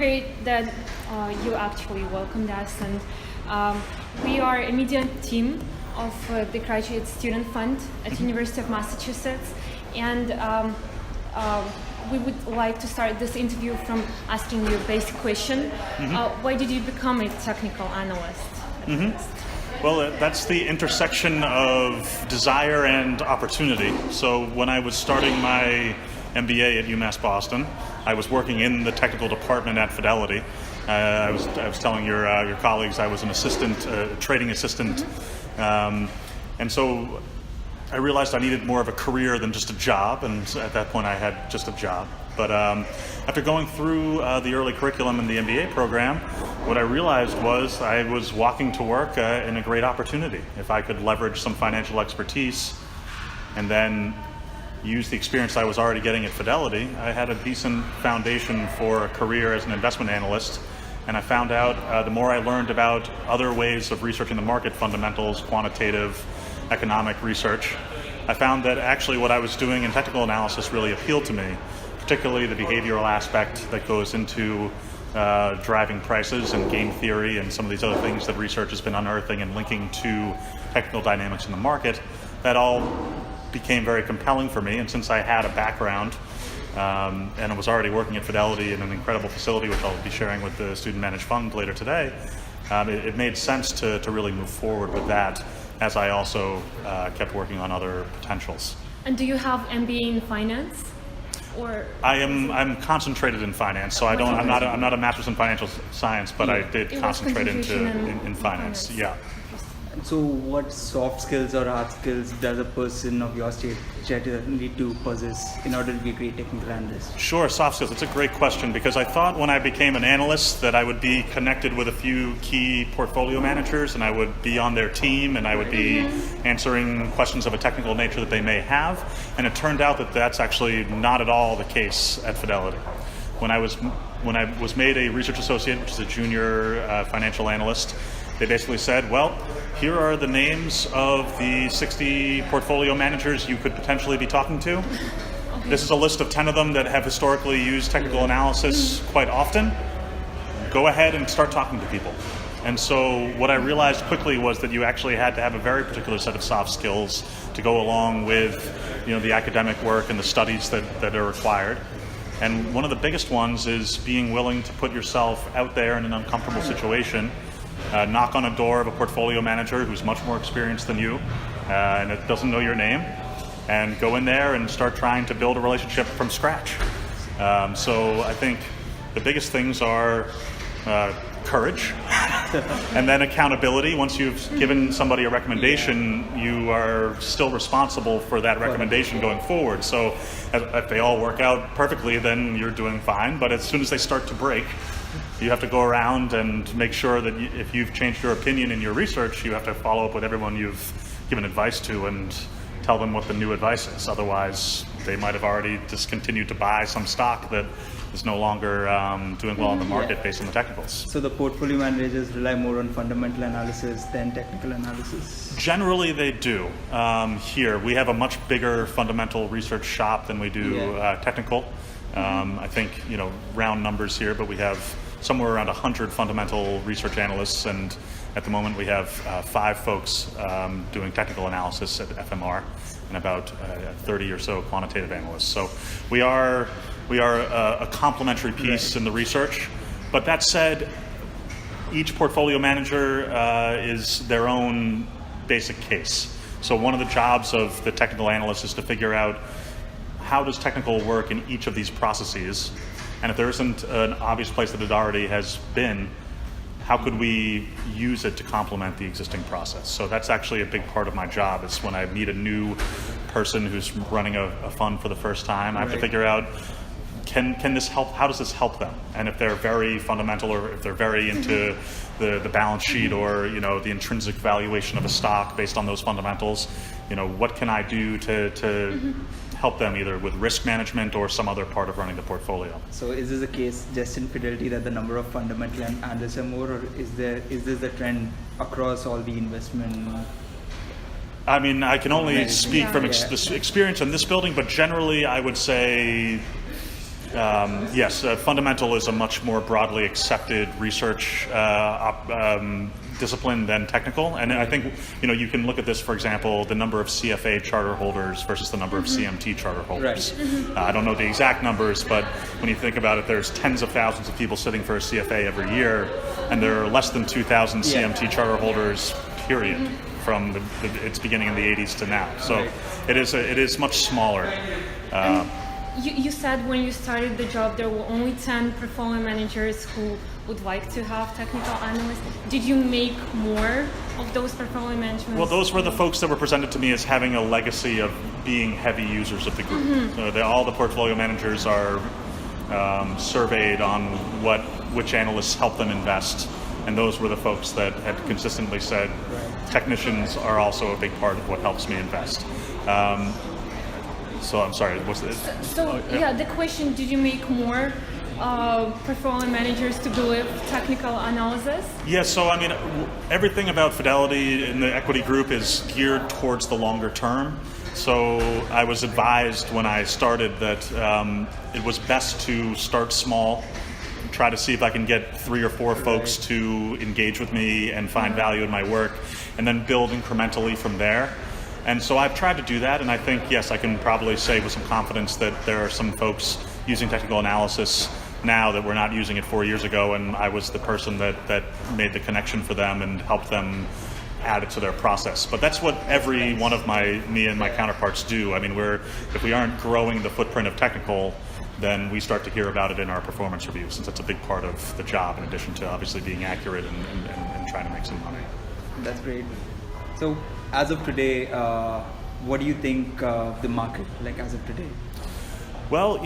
great that you actually welcomed us, and we are a media team of the Graduate Student Fund at University of Massachusetts, and we would like to start this interview from asking you a basic question. Why did you become a technical analyst? Well, that's the intersection of desire and opportunity. So when I was starting my MBA at Umass Boston, I was working in the technical department at Fidelity. I was telling your colleagues I was an assistant, trading assistant, and so I realized I needed more of a career than just a job, and at that point I had just a job. But after going through the early curriculum in the MBA program, what I realized was I was walking to work in a great opportunity. If I could leverage some financial expertise and then use the experience I was already getting at Fidelity, I had a decent foundation for a career as an investment analyst. And I found out the more I learned about other ways of researching the market, fundamentals, quantitative, economic research, I found that actually what I was doing in technical analysis really appealed to me, particularly the behavioral aspect that goes into driving prices and game theory and some of these other things that research has been unearthing and linking to technical dynamics in the market. That all became very compelling for me, and since I had a background and I was already working at Fidelity in an incredible facility, which I'll be sharing with the Student Managed Fund later today, it made sense to really move forward with that as I also kept working on other potentials. And do you have MBA in finance? Or I'm concentrated in finance, so I'm not a master's in financial science, but I did concentrate in finance. Yeah. So what soft skills or hard skills does a person of your stature need to possess in order to be a great technical analyst? Sure, soft skills. It's a great question, because I thought when I became an analyst that I would be connected with a few key portfolio managers and I would be on their team and I would be answering questions of a technical nature that they may have. And it turned out that that's actually not at all the case at Fidelity. When I was made a research associate, which is a junior financial analyst, they basically said, well, here are the names of the 60 portfolio managers you could potentially be talking to. This is a list of 10 of them that have historically used technical analysis quite often. Go ahead and start talking to people. And so what I realized quickly was that you actually had to have a very particular set of soft skills to go along with the academic work and the studies that are required. And one of the biggest ones is being willing to put yourself out there in an uncomfortable situation. Knock on a door of a portfolio manager who's much more experienced than you and it doesn't know your name, and go in there and start trying to build a relationship from scratch. So I think the biggest things are courage and then accountability. Once you've given somebody a recommendation, you are still responsible for that recommendation going forward. So if they all work out perfectly, then you're doing fine, but as soon as they start to break, you have to go around and make sure that if you've changed your opinion in your research, you have to follow up with everyone you've given advice to and tell them what the new advice is. Otherwise, they might have already discontinued to buy some stock that is no longer doing well in the market based on the technicals. So the portfolio managers rely more on fundamental analysis than technical analysis? Generally, they do. Here, we have a much bigger fundamental research shop than we do technical. I think, round numbers here, but we have somewhere around 100 fundamental research analysts, and at the moment we have 5 folks doing technical analysis at FMR and about 30 or so quantitative analysts. So we are a complementary piece in the research. But that said, each portfolio manager is their own basic case. So one of the jobs of the technical analyst is to figure out how does technical work in each of these processes. And if there isn't an obvious place that it already has been, how could we use it to complement the existing process? So that's actually a big part of my job, is when I meet a new person who's running a fund for the first time, I have to figure out, can this help? How does this help them? And if they're very fundamental, or if they're very into the balance sheet or the intrinsic valuation of a stock based on those fundamentals, what can I do to help them either with risk management or some other part of running the portfolio? So is this a case just in Fidelity that the number of fundamental analysts are more, or is this the trend across all the investment? I mean, I can only speak from this experience in this building, but generally I would say Yes, fundamental is a much more broadly accepted research discipline than technical, and I think you can look at this, for example, the number of CFA charter holders versus the number of CMT charter holders. Right. I don't know the exact numbers, but when you think about it, there's tens of thousands of people sitting for a CFA every year, and there are less than 2,000 CMT charter holders, period, from its beginning in the 80s to now. So it is much smaller. You said when you started the job there were only 10 portfolio managers who would like to have technical analysts. Did you make more of those portfolio management? Well, those were the folks that were presented to me as having a legacy of being heavy users of the group. So all the portfolio managers are surveyed on which analysts help them invest, and those were the folks that had consistently said technicians are also a big part of what helps me invest. So I'm sorry, what's this? So the question, did you make more portfolio managers to believe technical analysis? Yeah, so I mean, everything about Fidelity in the equity group is geared towards the longer term. So I was advised when I started that it was best to start small, try to see if I can get 3 or 4 folks to engage with me and find value in my work, and then build incrementally from there. And so I've tried to do that, and I think, yes, I can probably say with some confidence that there are some folks using technical analysis now that were not using it 4 years ago, and I was the person that made the connection for them and helped them add it to their process. But that's what every one of me and my counterparts do. I mean, if we aren't growing the footprint of technical, then we start to hear about it in our performance review, since it's a big part of the job, in addition to obviously being accurate and trying to make some money. That's great. So, as of today, what do you think of the market, like as of today? Well,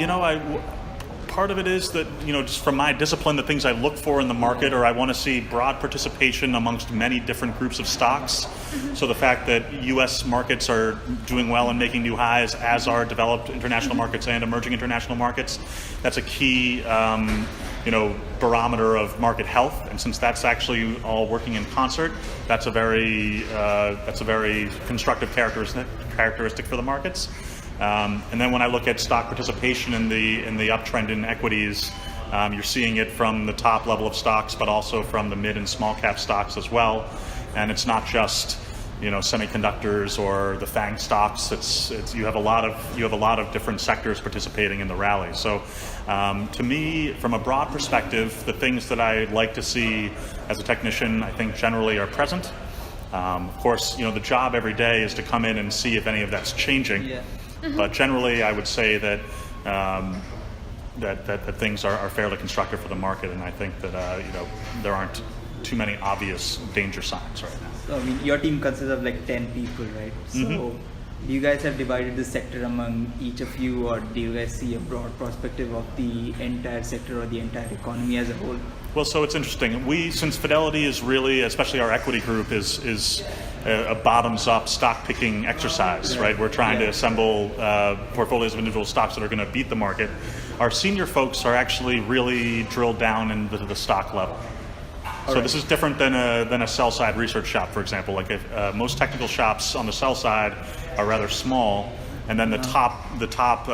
part of it is that, just from my discipline, the things I look for in the market, or I want to see broad participation amongst many different groups of stocks. So the fact that U.S. markets are doing well and making new highs, as are developed international markets and emerging international markets, that's a key barometer of market health. And since that's actually all working in concert, that's a very constructive characteristic for the markets. And then when I look at stock participation in the uptrend in equities, you're seeing it from the top level of stocks, but also from the mid and small cap stocks as well. And it's not just semiconductors or the FANG stocks. It's you have a lot of different sectors participating in the rally. So to me, from a broad perspective, the things that I like to see as a technician, I think generally are present. Of course, the job every day is to come in and see if any of that's changing. Yeah. But generally, I would say that that things are fairly constructive for the market, and I think that there aren't too many obvious danger signs right now. So, I mean, your team consists of like 10 people, right? So, do you guys have divided the sector among each of you, or do you guys see a broad perspective of the entire sector or the entire economy as a whole? Well, so it's interesting. Since Fidelity is really, especially our equity group, is a bottoms-up stock-picking exercise, right? We're trying to assemble portfolios of individual stocks that are going to beat the market. Our senior folks are actually really drilled down into the stock level. So this is different than a sell-side research shop, for example. Like most technical shops on the sell side are rather small, and then the top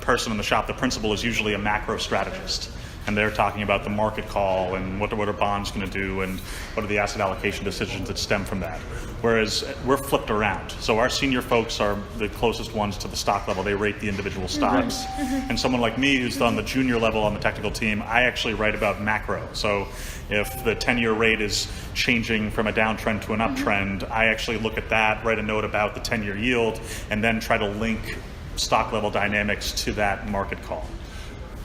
person in the shop, the principal, is usually a macro strategist. And they're talking about the market call and what are bonds going to do and what are the asset allocation decisions that stem from that. Whereas we're flipped around. So our senior folks are the closest ones to the stock level. They rate the individual stocks. And someone like me who's on the junior level on the technical team, I actually write about macro. So if the 10-year rate is changing from a downtrend to an uptrend, I actually look at that, write a note about the 10-year yield, and then try to link stock level dynamics to that market call.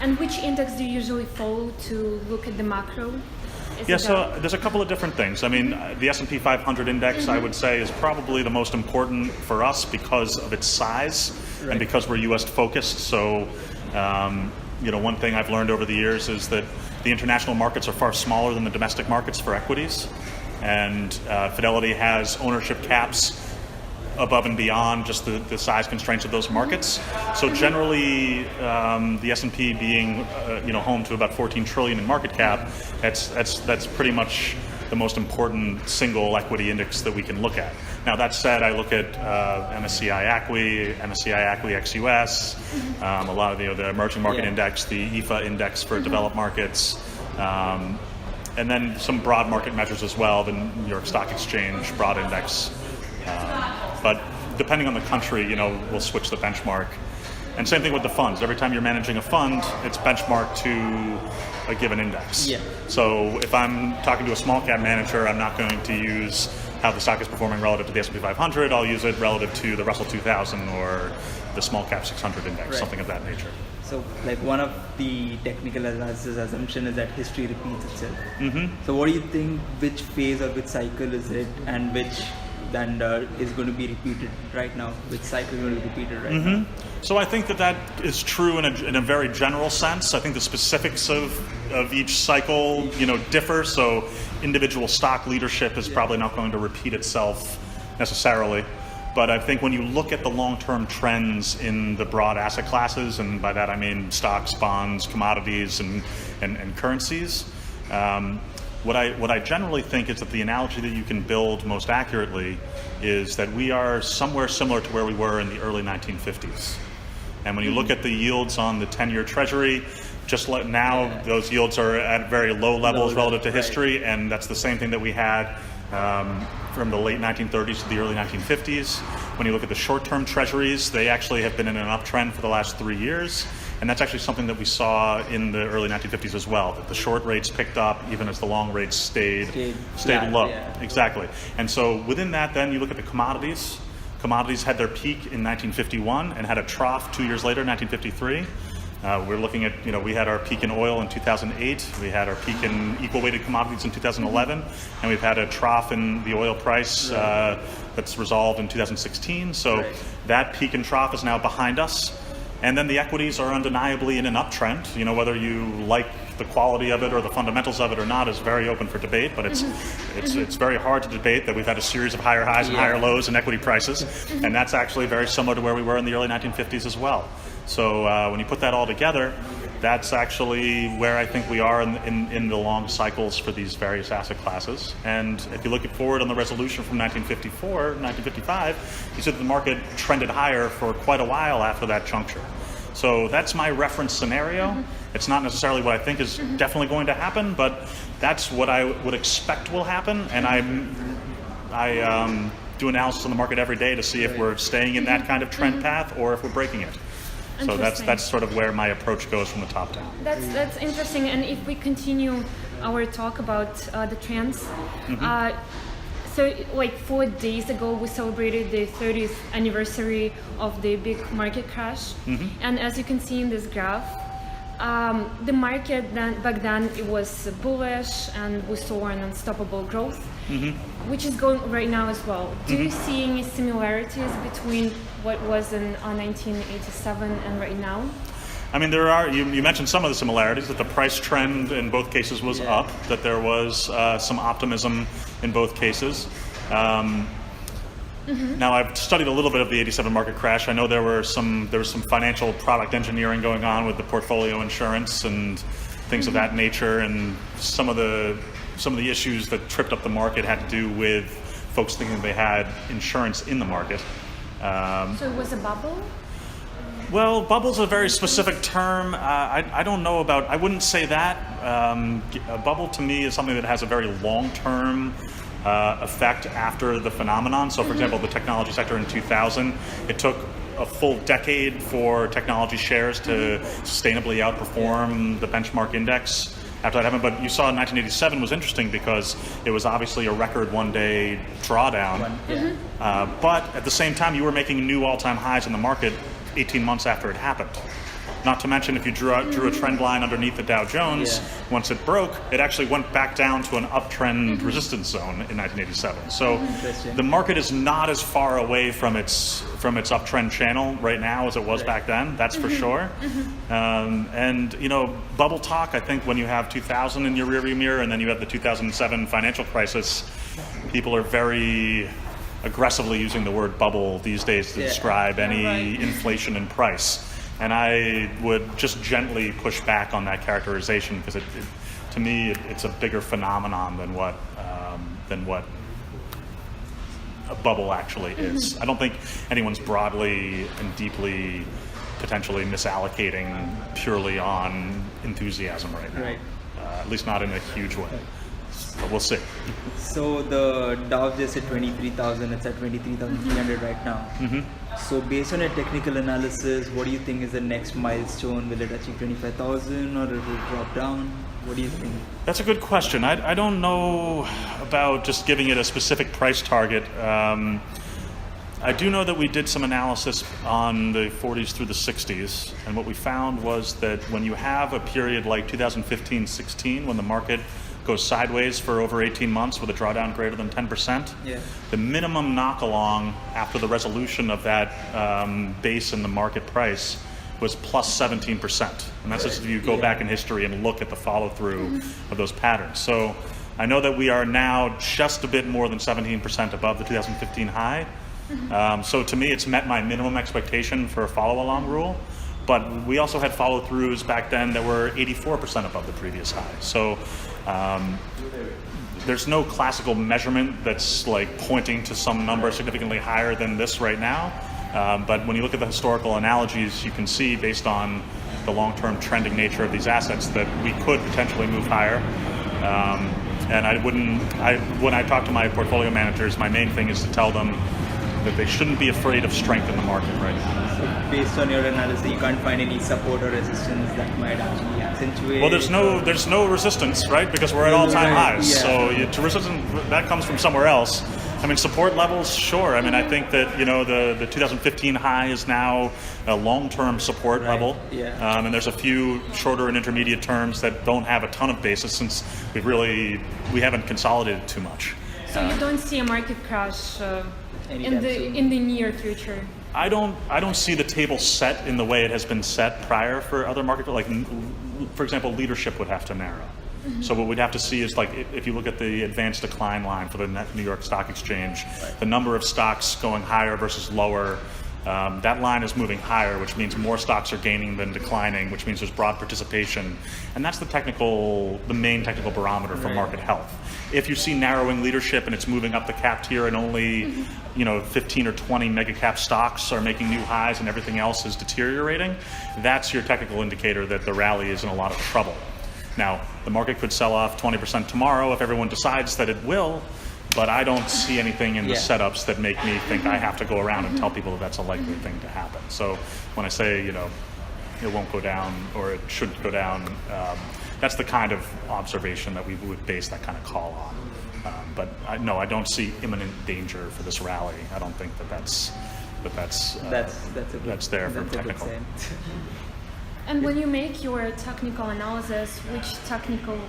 And which index do you usually follow to look at the macro? So there's a couple of different things. I mean, the S&P 500 index, I would say, is probably the most important for us because of its size and because we're U.S. focused. So, one thing I've learned over the years is that the international markets are far smaller than the domestic markets for equities. And Fidelity has ownership caps above and beyond just the size constraints of those markets. So generally, the S&P being home to about 14 trillion in market cap, that's pretty much the most important single equity index that we can look at. Now that said, I look at MSCI ACWI, MSCI ACWI XUS, a lot of the emerging market index, the IFA index for developed markets, and then some broad market measures as well, the New York Stock Exchange broad index. But depending on the country, we'll switch the benchmark. And same thing with the funds. Every time you're managing a fund, it's benchmarked to a given index. Yeah. So if I'm talking to a small cap manager, I'm not going to use how the stock is performing relative to the S&P 500. I'll use it relative to the Russell 2000 or the small cap 600 index, something of that nature. So like one of the technical analysis assumption is that history repeats itself. So what do you think, which phase or which cycle is it, and which then is going to be repeated right now? Which cycle is going to be repeated right now? So I think that is true in a very general sense. I think the specifics of each cycle, differ. So individual stock leadership is probably not going to repeat itself necessarily. But I think when you look at the long-term trends in the broad asset classes, and by that I mean stocks, bonds, commodities, and currencies, what I generally think is that the analogy that you can build most accurately is that we are somewhere similar to where we were in the early 1950s. And when you look at the yields on the 10-year Treasury, just like now, those yields are at very low levels relative to history, and that's the same thing that we had from the late 1930s to the early 1950s. When you look at the short-term treasuries, they actually have been in an uptrend for the last 3 years. And that's actually something that we saw in the early 1950s as well, that the short rates picked up even as the long rates stayed flat, low. Yeah. Exactly. And so within that, then you look at the commodities. Commodities had their peak in 1951 and had a trough 2 years later, 1953. We're looking at, we had our peak in oil in 2008, we had our peak in equal weighted commodities in 2011, and we've had a trough in the oil price that's resolved in 2016. So that peak and trough is now behind us. And then the equities are undeniably in an uptrend. Whether you like the quality of it or the fundamentals of it or not is very open for debate, but it's very hard to debate that we've had a series of higher highs and higher lows in equity prices, and that's actually very similar to where we were in the early 1950s as well. So when you put that all together, that's actually where I think we are in the long cycles for these various asset classes. And if you look forward on the resolution from 1954, 1955, you see that the market trended higher for quite a while after that juncture. So that's my reference scenario. It's not necessarily what I think is definitely going to happen, but that's what I would expect will happen. And I do analysis on the market every day to see if we're staying in that kind of trend path or if we're breaking it. So that's sort of where my approach goes from the top down. That's interesting. And if we continue our talk about the trends, so like 4 days ago we celebrated the 30th anniversary of the big market crash, and as you can see in this graph, the market back then it was bullish and we saw an unstoppable growth, which is going right now as well. Do you see any similarities between what was in 1987 and right now? I mean, there are. You mentioned some of the similarities, that the price trend in both cases was up, that there was some optimism in both cases. Now, I've studied a little bit of the '87 market crash. I know there was some financial product engineering going on with the portfolio insurance and things of that nature, and some of the issues that tripped up the market had to do with folks thinking they had insurance in the market. So it was a bubble? Well, bubble's a very specific term. I don't know about, I wouldn't say that. A bubble to me is something that has a very long-term effect after the phenomenon. So for example, the technology sector in 2000, it took a full decade for technology shares to sustainably outperform the benchmark index after that happened. But you saw 1987 was interesting because it was obviously a record one-day drawdown. But at the same time, you were making new all-time highs in the market 18 months after it happened. Not to mention, if you drew a trend line underneath the Dow Jones, once it broke, it actually went back down to an uptrend resistance zone in 1987. So the market is not as far away from its uptrend channel right now as it was back then. That's for sure. And bubble talk. I think when you have 2000 in your rearview mirror, and then you have the 2007 financial crisis, people are very aggressively using the word bubble these days to describe any inflation in price. And I would just gently push back on that characterization because to me, it's a bigger phenomenon than what than what a bubble actually is. I don't think anyone's broadly and deeply potentially misallocating purely on enthusiasm right now. Right. At least not in a huge way. But we'll see. So the Dow just at 23,000, it's at 23,300 right now. So based on a technical analysis, what do you think is the next milestone? Will it achieve 25,000 or it will drop down? What do you think? That's a good question. I don't know about just giving it a specific price target. I do know that we did some analysis on the 40s through the 60s, and what we found was that when you have a period like 2015-16, when the market goes sideways for over 18 months with a drawdown greater than 10%, the minimum knock along after the resolution of that base in the market price was plus 17%. And that's just if you go back in history and look at the follow through of those patterns. So I know that we are now just a bit more than 17% above the 2015 high. So to me, it's met my minimum expectation for a follow-along rule. But we also had follow-throughs back then that were 84% above the previous high. So there's no classical measurement that's like pointing to some number significantly higher than this right now. But when you look at the historical analogies, you can see based on the long-term trending nature of these assets that we could potentially move higher. And when I talk to my portfolio managers, my main thing is to tell them that they shouldn't be afraid of strength in the market right now. So based on your analysis, you can't find any support or resistance that might actually accentuate. Well, there's no resistance, right? Because we're at all-time highs. Yeah. So to resistance, that comes from somewhere else. I mean, support levels, sure. I mean, I think that the 2015 high is now a long-term support level, and there's a few shorter and intermediate terms that don't have a ton of basis since we haven't consolidated too much. So you don't see a market crash in the near future? I don't see the table set in the way it has been set prior for other markets. Like, for example, leadership would have to narrow. So what we'd have to see is, like, if you look at the advanced decline line for the New York Stock Exchange, the number of stocks going higher versus lower, that line is moving higher, which means more stocks are gaining than declining, which means there's broad participation. And that's the main technical barometer for market health. If you see narrowing leadership and it's moving up the cap tier and only 15 or 20 mega cap stocks are making new highs and everything else is deteriorating, that's your technical indicator that the rally is in a lot of trouble. Now, the market could sell off 20% tomorrow if everyone decides that it will, but I don't see anything in the setups that make me think I have to go around and tell people that that's a likely thing to happen. So when I say, it won't go down or it shouldn't go down, that's the kind of observation that we would base that kind of call on. But I don't see imminent danger for this rally. I don't think that's there for technical. And when you make your technical analysis, which technical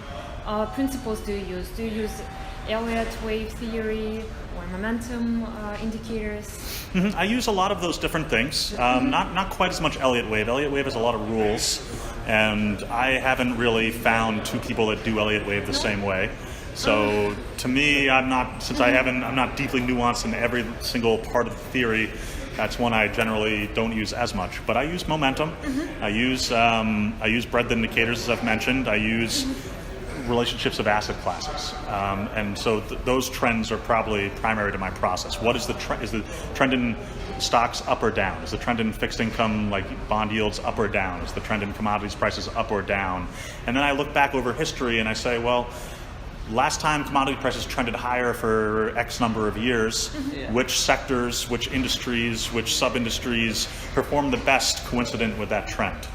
principles do you use? Do you use Elliott wave theory or momentum indicators? I use a lot of those different things. Not quite as much Elliott wave. Elliott wave has a lot of rules, and I haven't really found two people that do Elliott wave the same way. So to me, I'm not deeply nuanced in every single part of the theory. That's one I generally don't use as much, but I use momentum. I use breadth indicators, as I've mentioned. I use relationships of asset classes, and so those trends are probably primary to my process. What is the trend? Is the trend in stocks up or down? Is the trend in fixed income, like bond yields, up or down? Is the trend in commodities prices up or down? And then I look back over history and I say, well, last time commodity prices trended higher for X number of years, which sectors, which industries, which sub-industries performed the best coincident with that trend?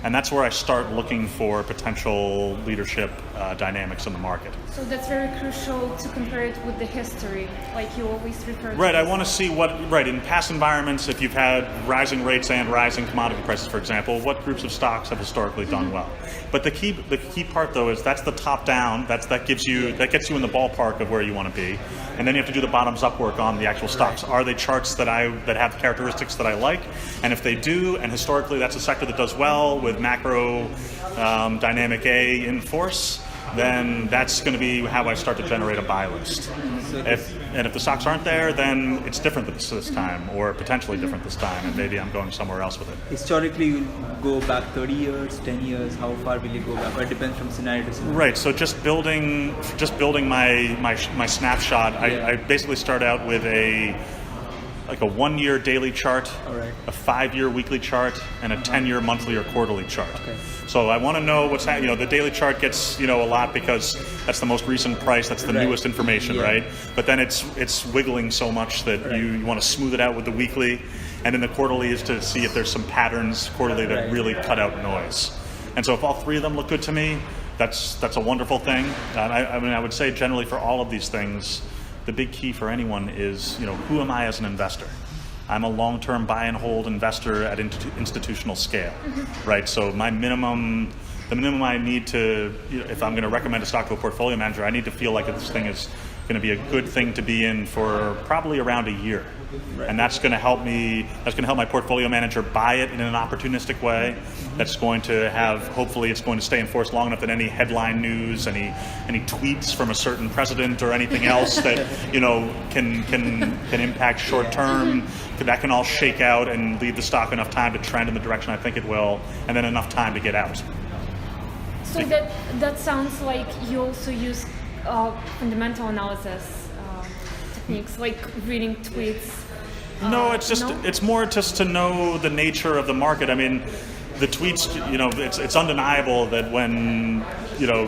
And that's where I start looking for potential leadership dynamics in the market. So that's very crucial to compare it with the history, like you always refer to. Right, I want to see in past environments, if you've had rising rates and rising commodity prices, for example, what groups of stocks have historically done well? But the key part, though, is that's the top down, that gets you in the ballpark of where you want to be, and then you have to do the bottoms up work on the actual stocks. Are they charts that have characteristics that I like? And if they do, and historically that's a sector that does well with macro dynamic A in force, then that's going to be how I start to generate a buy list. If the stocks aren't there, then it's different this time, or potentially different this time, and maybe I'm going somewhere else with it. Historically, you'll go back 30 years, 10 years. How far will you go back? Or it depends from scenario to scenario. Right. So just building my snapshot. I basically start out with a 1-year daily chart, a 5-year weekly chart, and a 10-year monthly or quarterly chart. Okay. So I want to know what's happening. The daily chart gets a lot because that's the most recent price, that's the newest information, right? But then it's wiggling so much that you want to smooth it out with the weekly, and then the quarterly is to see if there's some patterns quarterly that really cut out noise. And so if all three of them look good to me, that's a wonderful thing. I would say generally for all of these things, the big key for anyone is, who am I as an investor? I'm a long-term buy and hold investor at institutional scale, right? So the minimum I need to, if I'm going to recommend a stock to a portfolio manager, I need to feel like this thing is going to be a good thing to be in for probably around a year. And that's going to help me. That's going to help my portfolio manager buy it in an opportunistic way. That's going to hopefully, it's going to stay in force long enough that any headline news, any tweets from a certain president or anything else that can impact short term, that can all shake out and leave the stock enough time to trend in the direction I think it will, and then enough time to get out. So that sounds like you also use fundamental analysis techniques, like reading tweets. No, it's more just to know the nature of the market. I mean, the tweets, it's undeniable that when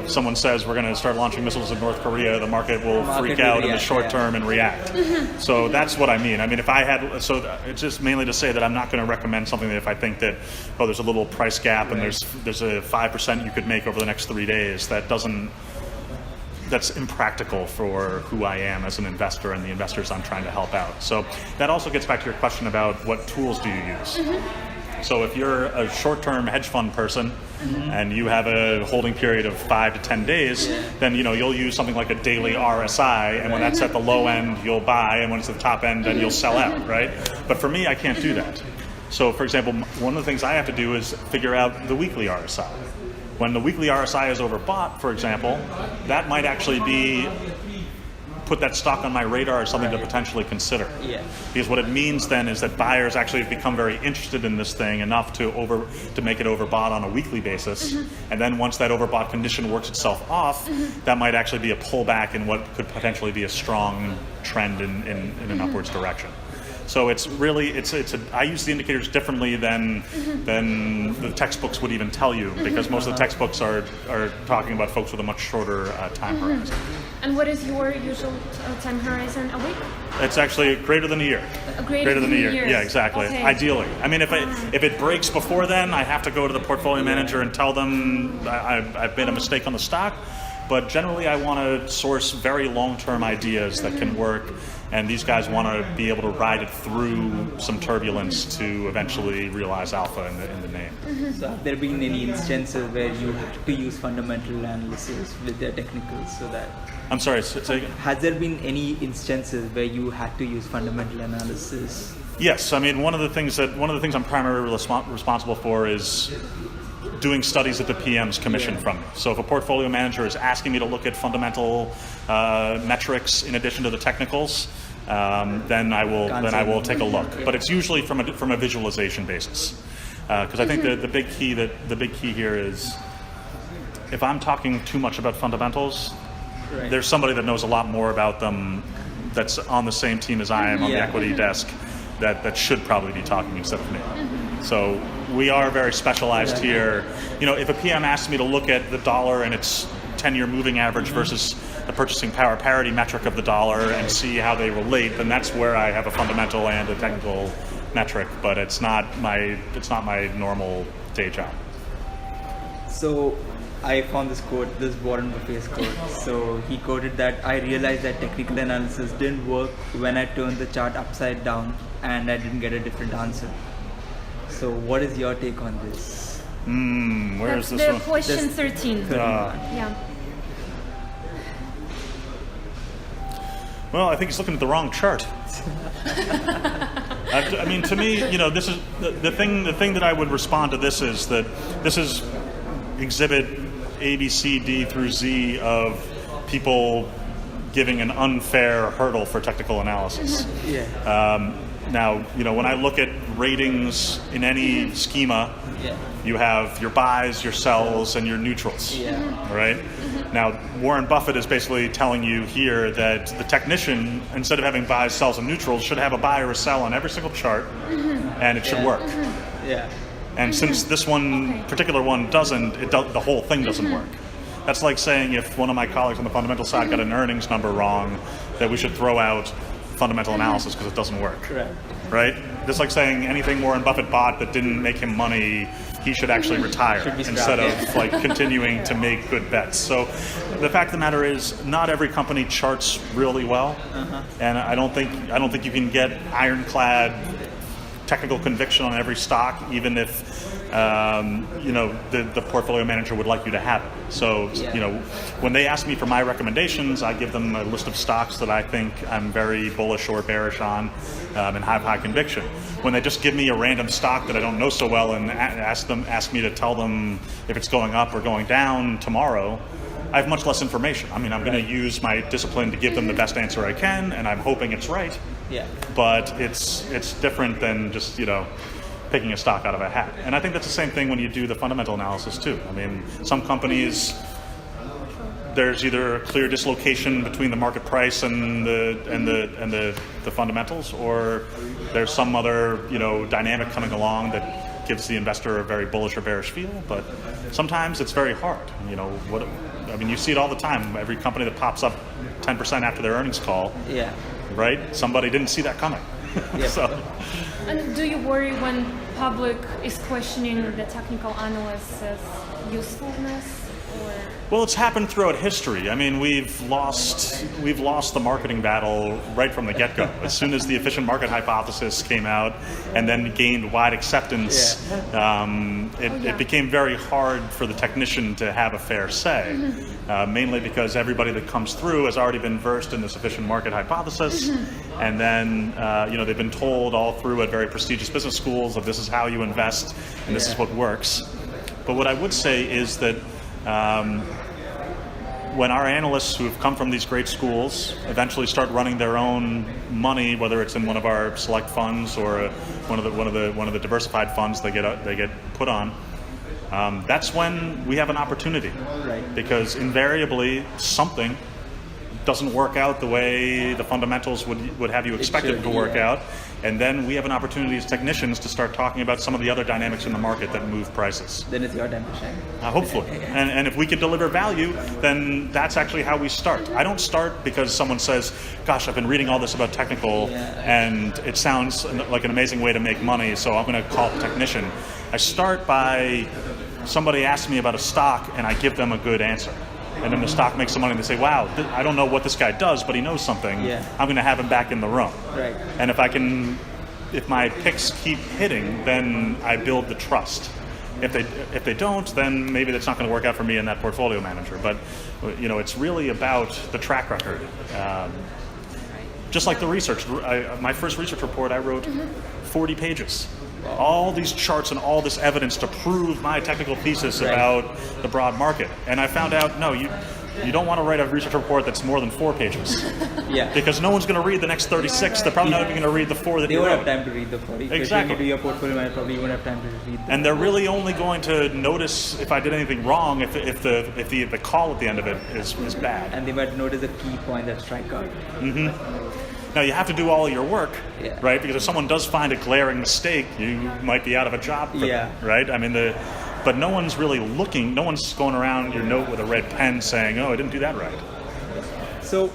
someone says we're going to start launching missiles in North Korea, the market will freak out in the short term and react. So that's what I mean. I mean, it's just mainly to say that I'm not going to recommend something that if I think that there's a little price gap and there's a 5% you could make over the next 3 days, that's impractical for who I am as an investor and the investors I'm trying to help out. So that also gets back to your question about what tools do you use. So if you're a short-term hedge fund person and you have a holding period of 5 to 10 days, then you'll use something like a daily RSI, and when that's at the low end, you'll buy, and when it's at the top end, then you'll sell out, right? But for me, I can't do that. So for example, one of the things I have to do is figure out the weekly RSI. When the weekly RSI is overbought, for example, that might actually put that stock on my radar as something to potentially consider. Because what it means then is that buyers actually have become very interested in this thing enough to make it overbought on a weekly basis. And then once that overbought condition works itself off, that might actually be a pullback in what could potentially be a strong trend in an upwards direction. So it's really I use the indicators differently than the textbooks would even tell you, because most of the textbooks are talking about folks with a much shorter time horizon. And what is your usual time horizon? A week? It's actually greater than a year. Greater than a year. Yeah, exactly. Okay. Ideally, I mean, if it breaks before then, I have to go to the portfolio manager and tell them I've made a mistake on the stock. But generally, I want to source very long-term ideas that can work, and these guys want to be able to ride it through some turbulence to eventually realize alpha in the name. So have there been any instances where you have to use fundamental analysis with their technicals so that... I'm sorry, say again? Has there been any instances where you had to use fundamental analysis? Yes, I mean, one of the things I'm primarily responsible for is doing studies that the PMs commission from me. So if a portfolio manager is asking me to look at fundamental metrics in addition to the technicals, then I will take a look. But it's usually from a visualization basis, because I think the big key here is if I'm talking too much about fundamentals, there's somebody that knows a lot more about them that's on the same team as I am on the equity desk that should probably be talking instead of me. So we are very specialized here. If a PM asks me to look at the dollar and its 10-year moving average versus the purchasing power parity metric of the dollar and see how they relate, then that's where I have a fundamental and a technical metric. But it's not my normal day job. So I found this quote, this Warren Buffett's quote. So he quoted that, "I realized that technical analysis didn't work when I turned the chart upside down and I didn't get a different answer." So what is your take on this? Where is this the one? question 13. Yeah. Well, I think he's looking at the wrong chart. I mean, to me, this is the thing. The thing that I would respond to this is that this is exhibit A, B, C, D through Z of people giving an unfair hurdle for technical analysis. Now, when I look at ratings in any schema, you have your buys, your sells, and your neutrals, right? Now, Warren Buffett is basically telling you here that the technician, instead of having buys, sells, and neutrals, should have a buy or a sell on every single chart, and it should work. And since this particular one doesn't, the whole thing doesn't work. That's like saying if one of my colleagues on the fundamental side got an earnings number wrong, that we should throw out fundamental analysis because it doesn't work. Right? Just like saying anything Warren Buffett bought that didn't make him money, he should actually retire instead of like continuing to make good bets. So the fact of the matter is, not every company charts really well, and I don't think you can get ironclad technical conviction on every stock, even if the portfolio manager would like you to have it. So when they ask me for my recommendations, I give them a list of stocks that I think I'm very bullish or bearish on, and have high conviction. When they just give me a random stock that I don't know so well and ask me to tell them if it's going up or going down tomorrow, I have much less information. I mean, I'm going to use my discipline to give them the best answer I can, and I'm hoping it's right. But it's different than just picking a stock out of a hat. And I think that's the same thing when you do the fundamental analysis too. I mean, some companies, there's either a clear dislocation between the market price and the fundamentals, or there's some other dynamic coming along that gives the investor a very bullish or bearish feel. But sometimes it's very hard. You see it all the time. Every company that pops up 10% after their earnings call, right? Somebody didn't see that coming. So. And do you worry when public is questioning the technical analyst's usefulness? Well, it's happened throughout history. I mean, we've lost the marketing battle right from the get-go. As soon as the efficient market hypothesis came out and then gained wide acceptance, it became very hard for the technician to have a fair say, mainly because everybody that comes through has already been versed in this efficient market hypothesis, and then they've been told all through at very prestigious business schools that this is how you invest and this is what works. But what I would say is that when our analysts who have come from these great schools eventually start running their own money, whether it's in one of our select funds or one of the diversified funds they get put on, that's when we have an opportunity, because invariably something doesn't work out the way the fundamentals would have you expect it to work out. And then we have an opportunity as technicians to start talking about some of the other dynamics in the market that move prices. Then it's your time to shine. Hopefully. And if we can deliver value, then that's actually how we start. I don't start because someone says, gosh, I've been reading all this about technical and it sounds like an amazing way to make money, so I'm going to call a technician. I start by somebody asks me about a stock and I give them a good answer. And then the stock makes some money and they say, wow, I don't know what this guy does, but he knows something. I'm going to have him back in the room. And if my picks keep hitting, then I build the trust. If they don't, then maybe that's not going to work out for me and that portfolio manager. But it's really about the track record. Just like the research. My first research report, I wrote 40 pages. All these charts and all this evidence to prove my technical thesis about the broad market. And I found out, no, you don't want to write a research report that's more than 4 pages. Because no one's going to read the next 36. They're probably not even going to read the 4 that you wrote. They won't have time to read the 40. Exactly. If you do your portfolio, I probably won't have time to read them. And they're really only going to notice if I did anything wrong if the call at the end of it is bad. And they might notice a key point that strike out. Now you have to do all your work, right? Because if someone does find a glaring mistake, you might be out of a job for them, right? I mean, but no one's really looking. No one's going around your note with a red pen saying, "Oh, I didn't do that right." So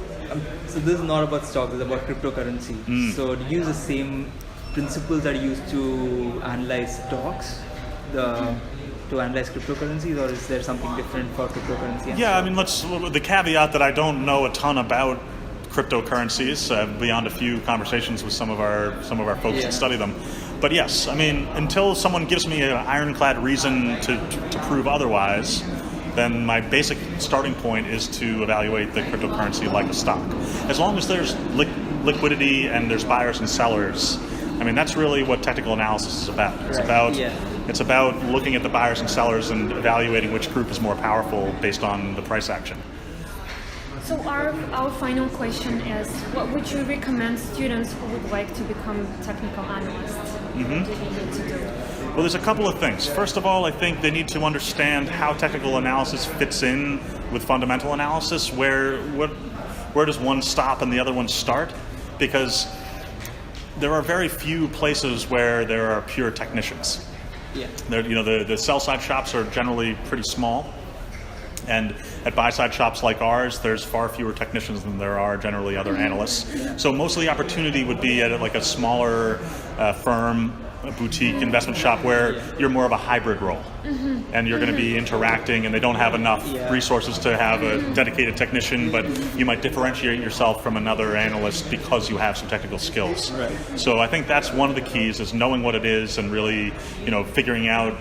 this is not about stocks; it's about cryptocurrency. So do you use the same principles that you use to analyze stocks, to analyze cryptocurrencies, or is there something different for cryptocurrency? I mean, the caveat that I don't know a ton about cryptocurrencies beyond a few conversations with some of our folks that study them. But yes, I mean, until someone gives me an ironclad reason to prove otherwise, then my basic starting point is to evaluate the cryptocurrency like a stock. As long as there's liquidity and there's buyers and sellers, I mean, that's really what technical analysis is about. It's about It's about looking at the buyers and sellers and evaluating which group is more powerful based on the price action. So our final question is, what would you recommend students who would like to become technical analysts? What do they need to do? Well, there's a couple of things. First of all, I think they need to understand how technical analysis fits in with fundamental analysis. Where does one stop and the other one start? Because there are very few places where there are pure technicians. Yeah. The sell side shops are generally pretty small. And at buy-side shops like ours, there's far fewer technicians than there are generally other analysts. So most of the opportunity would be at like a smaller firm, a boutique investment shop where you're more of a hybrid role. And you're going to be interacting, and they don't have enough resources to have a dedicated technician, but you might differentiate yourself from another analyst because you have some technical skills. Right. So I think that's one of the keys, is knowing what it is and really, figuring out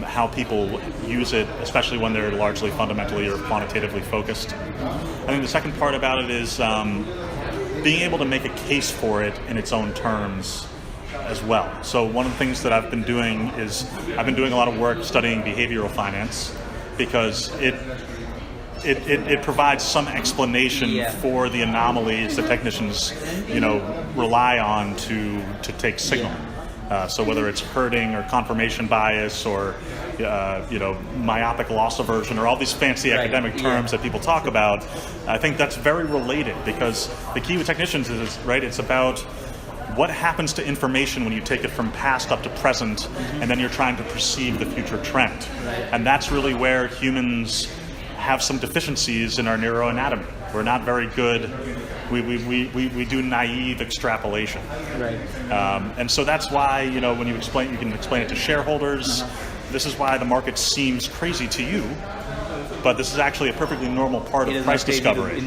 how people use it, especially when they're largely fundamentally or quantitatively focused. I think the second part about it is being able to make a case for it in its own terms as well. So one of the things that I've been doing is I've been doing a lot of work studying behavioral finance, because it provides some explanation for the anomalies that technicians rely on to take signal. So whether it's herding or confirmation bias or myopic loss aversion or all these fancy academic terms that people talk about, I think that's very related, because the key with technicians is, it's about what happens to information when you take it from past up to present, and then you're trying to perceive the future trend. And that's really where humans have some deficiencies in our neuroanatomy. We're not very good. We do naive extrapolation. Right. And so that's why, when you can explain it to shareholders. This is why the market seems crazy to you, but this is actually a perfectly normal part of price discovery.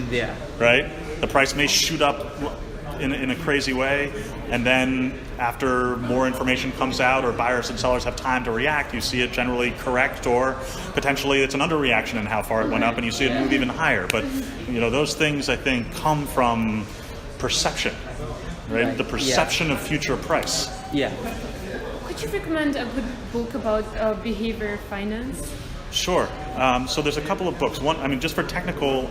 Right? The price may shoot up in a crazy way, and then after more information comes out or buyers and sellers have time to react, you see it generally correct, or potentially it's an underreaction in how far it went up, and you see it move even higher. But those things, I think, come from perception, right? The perception of future price. Yeah. Could you recommend a good book about behavior finance? Sure. So there's a couple of books. One, just for technical.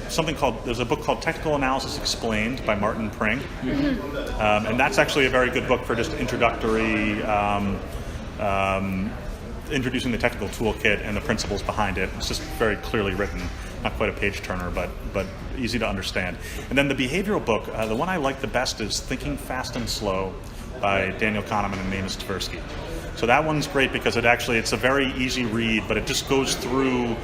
There's a book called Technical Analysis Explained by Martin Pring. And that's actually a very good book for just introductory, introducing the technical toolkit and the principles behind it. It's just very clearly written, not quite a page turner, but easy to understand. And then the behavioral book, the one I like the best is Thinking Fast and Slow by Daniel Kahneman and Magnus Tversky. So that one's great because it's a very easy read, but it just goes through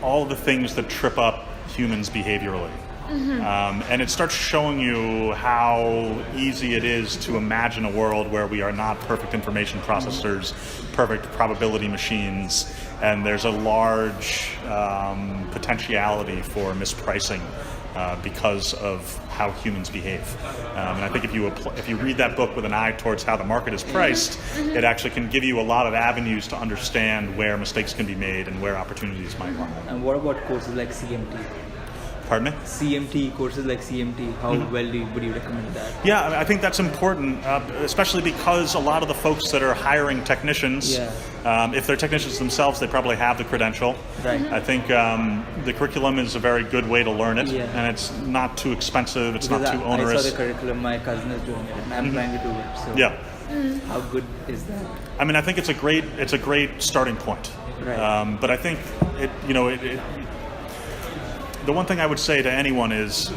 all the things that trip up humans behaviorally. And it starts showing you how easy it is to imagine a world where we are not perfect information processors, perfect probability machines, and there's a large potentiality for mispricing because of how humans behave. And I think if you read that book with an eye towards how the market is priced, it actually can give you a lot of avenues to understand where mistakes can be made and where opportunities might lie. And what about courses like CMT? Pardon me? CMT, courses like CMT, how well would you recommend that? Yeah, I think that's important, especially because a lot of the folks that are hiring technicians, if they're technicians themselves, they probably have the credential. Right. I think the curriculum is a very good way to learn it, and it's not too expensive, it's not too onerous. I saw the curriculum, my cousin is doing it, and I'm trying to do it. So how good is that? I think it's a great starting point. Right. But I think the one thing I would say to anyone is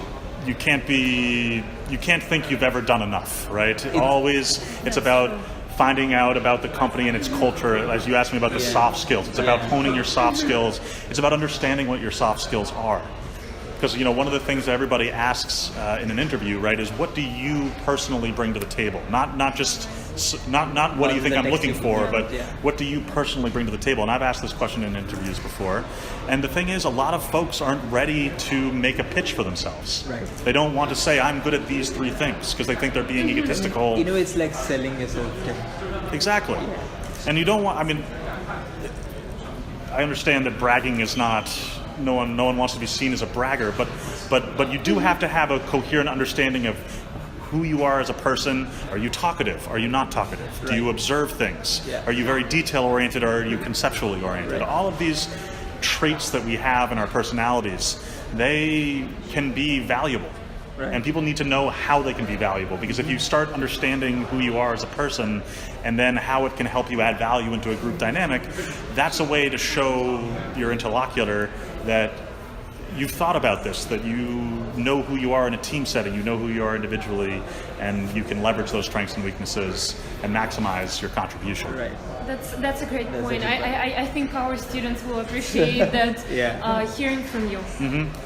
you can't think you've ever done enough, right? It's about finding out about the company and its culture. As you asked me about the soft skills, it's about honing your soft skills. It's about understanding what your soft skills are. Because one of the things that everybody asks in an interview, right, is what do you personally bring to the table? Not what do you think I'm looking for, but what do you personally bring to the table? And I've asked this question in interviews before. And the thing is, a lot of folks aren't ready to make a pitch for themselves. Right. They don't want to say, I'm good at these 3 things, because they think they're being egotistical. It's like selling yourself. Exactly. Yeah. And you don't want, I understand that bragging is not, no one wants to be seen as a bragger, but you do have to have a coherent understanding of who you are as a person. Are you talkative? Are you not talkative? Do you observe things? Yeah. Are you very detail-oriented or are you conceptually oriented? Right. All of these traits that we have in our personalities, they can be valuable. Right. And people need to know how they can be valuable, because if you start understanding who you are as a person and then how it can help you add value into a group dynamic, that's a way to show your interlocutor that you've thought about this, that you know who you are in a team setting, you know who you are individually, and you can leverage those strengths and weaknesses and maximize your contribution. Right. That's a great That's a point. good I think our students will appreciate that Yeah. hearing from you.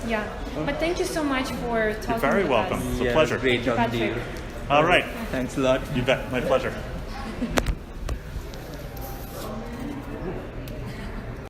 Yeah. But thank you so much for talking. You're very with welcome. us. It's a pleasure. Great talking to you. Patrick. All right. Thanks a lot. You bet. My pleasure.